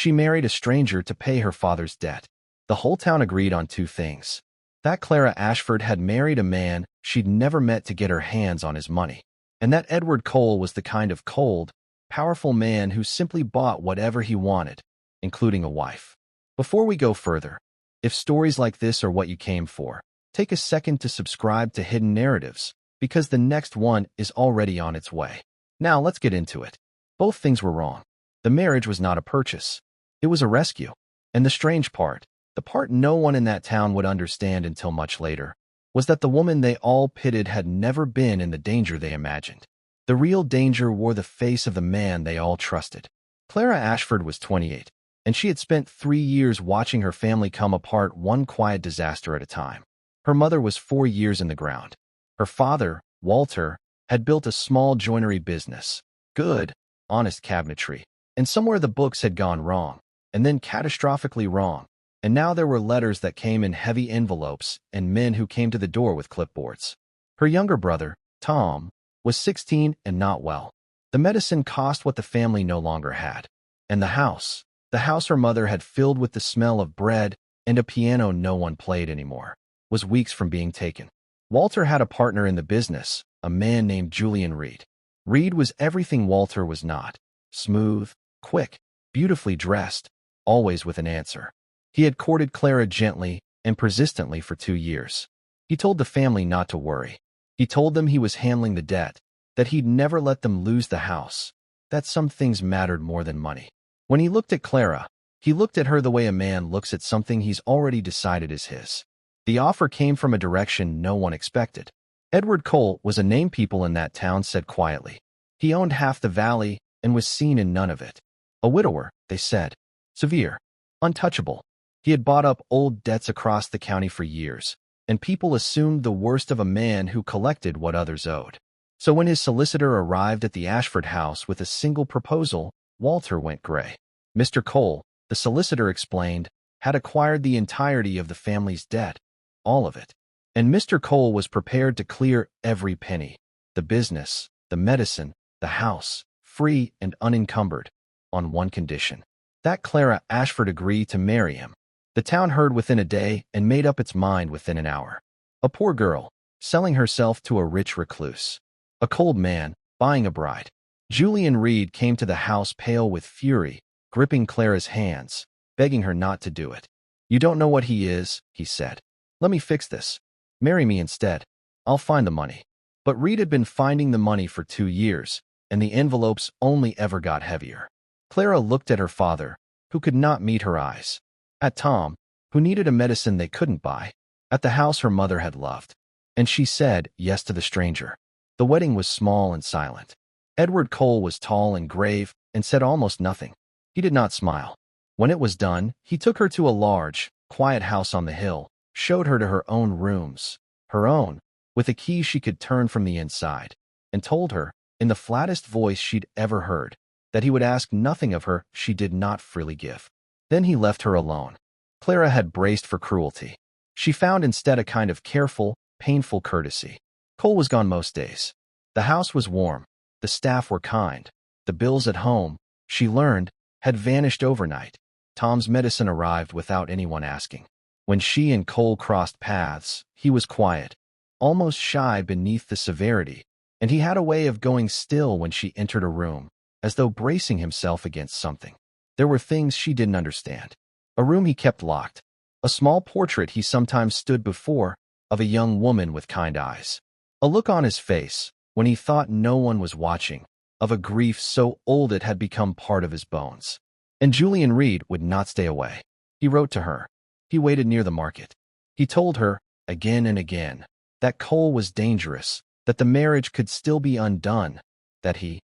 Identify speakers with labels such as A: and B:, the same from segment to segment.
A: She married a stranger to pay her father's debt. The whole town agreed on two things: that Clara Ashford had married a man she'd never met to get her hands on his money, and that Edward Cole was the kind of cold, powerful man who simply bought whatever he wanted, including a wife. Before we go further, if stories like this are what you came for, take a second to subscribe to Hidden Narratives, because the next one is already on its way. Now let's get into it. Both things were wrong. The marriage was not a purchase. It was a rescue. And the strange part, the part no one in that town would understand until much later, was that the woman they all pitied had never been in the danger they imagined. The real danger wore the face of the man they all trusted. Clara Ashford was 28, and she had spent 3 years watching her family come apart, one quiet disaster at a time. Her mother was 4 years in the ground. Her father, Walter, had built a small joinery business. Good, honest cabinetry. And somewhere the books had gone wrong, and then catastrophically wrong. And now there were letters that came in heavy envelopes and men who came to the door with clipboards. Her younger brother, Tom, was 16 and not well. The medicine cost what the family no longer had. And the house her mother had filled with the smell of bread and a piano no one played anymore, was weeks from being taken. Walter had a partner in the business, a man named Julian Reed. Reed was everything Walter was not: smooth, quick, beautifully dressed, always with an answer. He had courted Clara gently and persistently for 2 years. He told the family not to worry. He told them he was handling the debt, that he'd never let them lose the house, that some things mattered more than money. When he looked at Clara, he looked at her the way a man looks at something he's already decided is his. The offer came from a direction no one expected. Edward Cole was a name people in that town said quietly. He owned half the valley and was seen in none of it. A widower, they said. Severe. Untouchable. He had bought up old debts across the county for years, and people assumed the worst of a man who collected what others owed. So when his solicitor arrived at the Ashford house with a single proposal, Walter went gray. Mr. Cole, the solicitor explained, had acquired the entirety of the family's debt, all of it. And Mr. Cole was prepared to clear every penny: the business, the medicine, the house, free and unencumbered, on one condition: that Clara Ashford agree to marry him. The town heard within a day and made up its mind within an hour. A poor girl, selling herself to a rich recluse. A cold man, buying a bride. Julian Reed came to the house pale with fury, gripping Clara's hands, begging her not to do it. "You don't know what he is," he said. "Let me fix this. Marry me instead. I'll find the money." But Reed had been finding the money for 2 years, and the envelopes only ever got heavier. Clara looked at her father, who could not meet her eyes. At Tom, who needed a medicine they couldn't buy. At the house her mother had loved. And she said yes to the stranger. The wedding was small and silent. Edward Cole was tall and grave and said almost nothing. He did not smile. When it was done, he took her to a large, quiet house on the hill, showed her to her own rooms, her own, with a key she could turn from the inside, and told her, in the flattest voice she'd ever heard, that he would ask nothing of her she did not freely give. Then he left her alone. Clara had braced for cruelty. She found instead a kind of careful, painful courtesy. Cole was gone most days. The house was warm. The staff were kind. The bills at home, she learned, had vanished overnight. Tom's medicine arrived without anyone asking. When she and Cole crossed paths, he was quiet, almost shy beneath the severity, and he had a way of going still when she entered a room, as though bracing himself against something. There were things she didn't understand. A room he kept locked. A small portrait he sometimes stood before, of a young woman with kind eyes. A look on his face, when he thought no one was watching, of a grief so old it had become part of his bones. And Julian Reed would not stay away. He wrote to her. He waited near the market. He told her, again and again, that Cole was dangerous, that the marriage could still be undone, that he,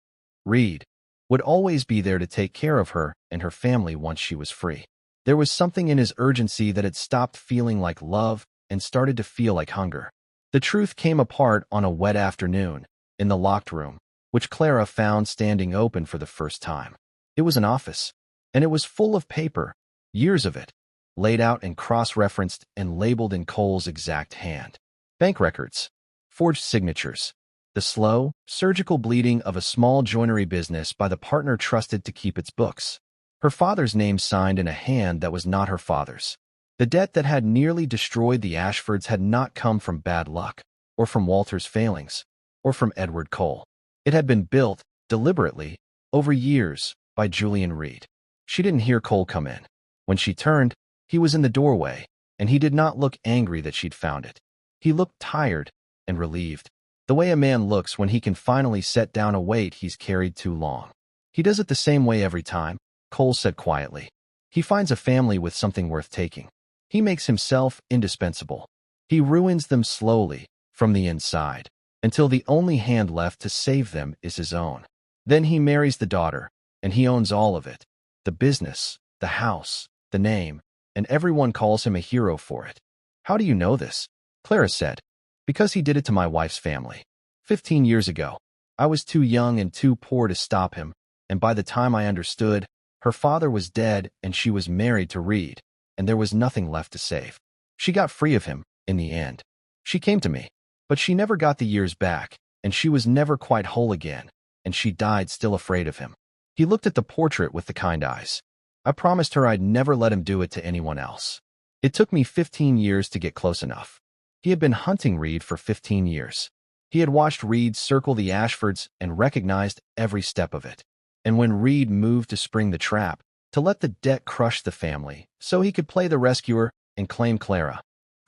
A: Reed, would always be there to take care of her and her family once she was free. There was something in his urgency that had stopped feeling like love and started to feel like hunger. The truth came apart on a wet afternoon, in the locked room, which Clara found standing open for the first time. It was an office, and it was full of paper, years of it, laid out and cross-referenced and labeled in Cole's exact hand. Bank records, forged signatures, the slow, surgical bleeding of a small joinery business by the partner trusted to keep its books. Her father's name signed in a hand that was not her father's. The debt that had nearly destroyed the Ashfords had not come from bad luck, or from Walter's failings, or from Edward Cole. It had been built, deliberately, over years, by Julian Reed. She didn't hear Cole come in. When she turned, he was in the doorway, and he did not look angry that she'd found it. He looked tired and relieved, the way a man looks when he can finally set down a weight he's carried too long. He does it the same way every time, Cole said quietly. He finds a family with something worth taking. He makes himself indispensable. He ruins them slowly, from the inside, until the only hand left to save them is his own. Then he marries the daughter, and he owns all of it. The business, the house, the name, and everyone calls him a hero for it. How do you know this? Clara said. Because he did it to my wife's family. 15 years ago. I was too young and too poor to stop him, and by the time I understood, her father was dead and she was married to Reed, and there was nothing left to save. She got free of him, in the end. She came to me, but she never got the years back, and she was never quite whole again, and she died still afraid of him. He looked at the portrait with the kind eyes. I promised her I'd never let him do it to anyone else. It took me 15 years to get close enough. He had been hunting Reed for 15 years. He had watched Reed circle the Ashfords and recognized every step of it. And when Reed moved to spring the trap, to let the debt crush the family, so he could play the rescuer and claim Clara,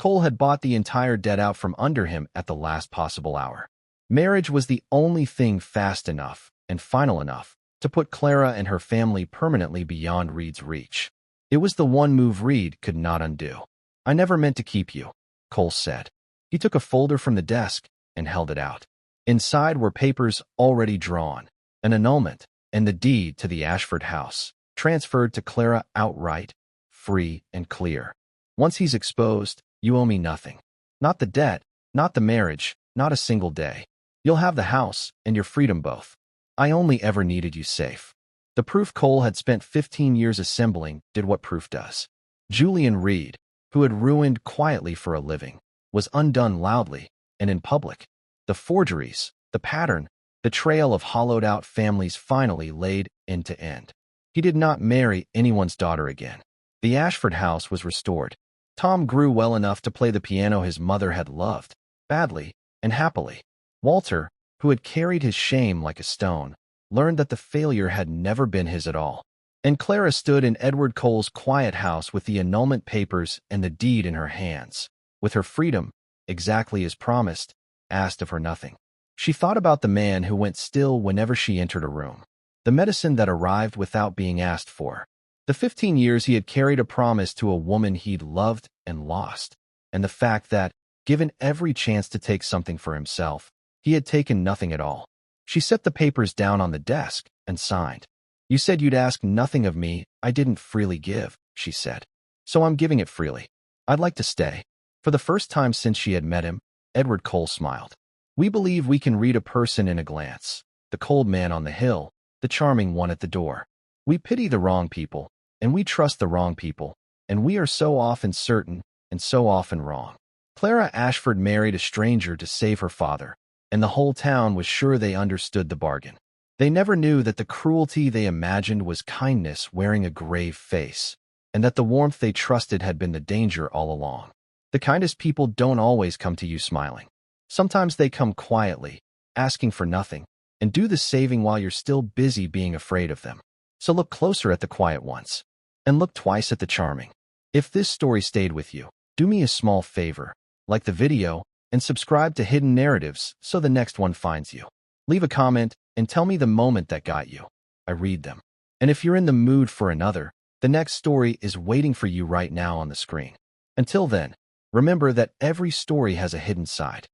A: Cole had bought the entire debt out from under him at the last possible hour. Marriage was the only thing fast enough and final enough to put Clara and her family permanently beyond Reed's reach. It was the one move Reed could not undo. I never meant to keep you, Cole said. He took a folder from the desk and held it out. Inside were papers already drawn, an annulment, and the deed to the Ashford house, transferred to Clara outright, free and clear. Once he's exposed, you owe me nothing. Not the debt, not the marriage, not a single day. You'll have the house and your freedom both. I only ever needed you safe. The proof Cole had spent 15 years assembling did what proof does. Julian Reed, who had ruined quietly for a living, was undone loudly and in public. The forgeries, the pattern, the trail of hollowed-out families finally laid end to end. He did not marry anyone's daughter again. The Ashford house was restored. Tom grew well enough to play the piano his mother had loved, badly and happily. Walter, who had carried his shame like a stone, learned that the failure had never been his at all. And Clara stood in Edward Cole's quiet house with the annulment papers and the deed in her hands, with her freedom, exactly as promised, asked of her nothing. She thought about the man who went still whenever she entered a room, the medicine that arrived without being asked for, the 15 years he had carried a promise to a woman he'd loved and lost, and the fact that, given every chance to take something for himself, he had taken nothing at all. She set the papers down on the desk and signed. You said you'd ask nothing of me I didn't freely give, she said. So I'm giving it freely. I'd like to stay. For the first time since she had met him, Edward Cole smiled. We believe we can read a person in a glance, the cold man on the hill, the charming one at the door. We pity the wrong people, and we trust the wrong people, and we are so often certain and so often wrong. Clara Ashford married a stranger to save her father, and the whole town was sure they understood the bargain. They never knew that the cruelty they imagined was kindness wearing a grave face, and that the warmth they trusted had been the danger all along. The kindest people don't always come to you smiling. Sometimes they come quietly, asking for nothing, and do the saving while you're still busy being afraid of them. So look closer at the quiet ones, and look twice at the charming. If this story stayed with you, do me a small favor, like the video, and subscribe to Hidden Narratives so the next one finds you. Leave a comment and tell me the moment that got you. I read them. And if you're in the mood for another, the next story is waiting for you right now on the screen. Until then, remember that every story has a hidden side.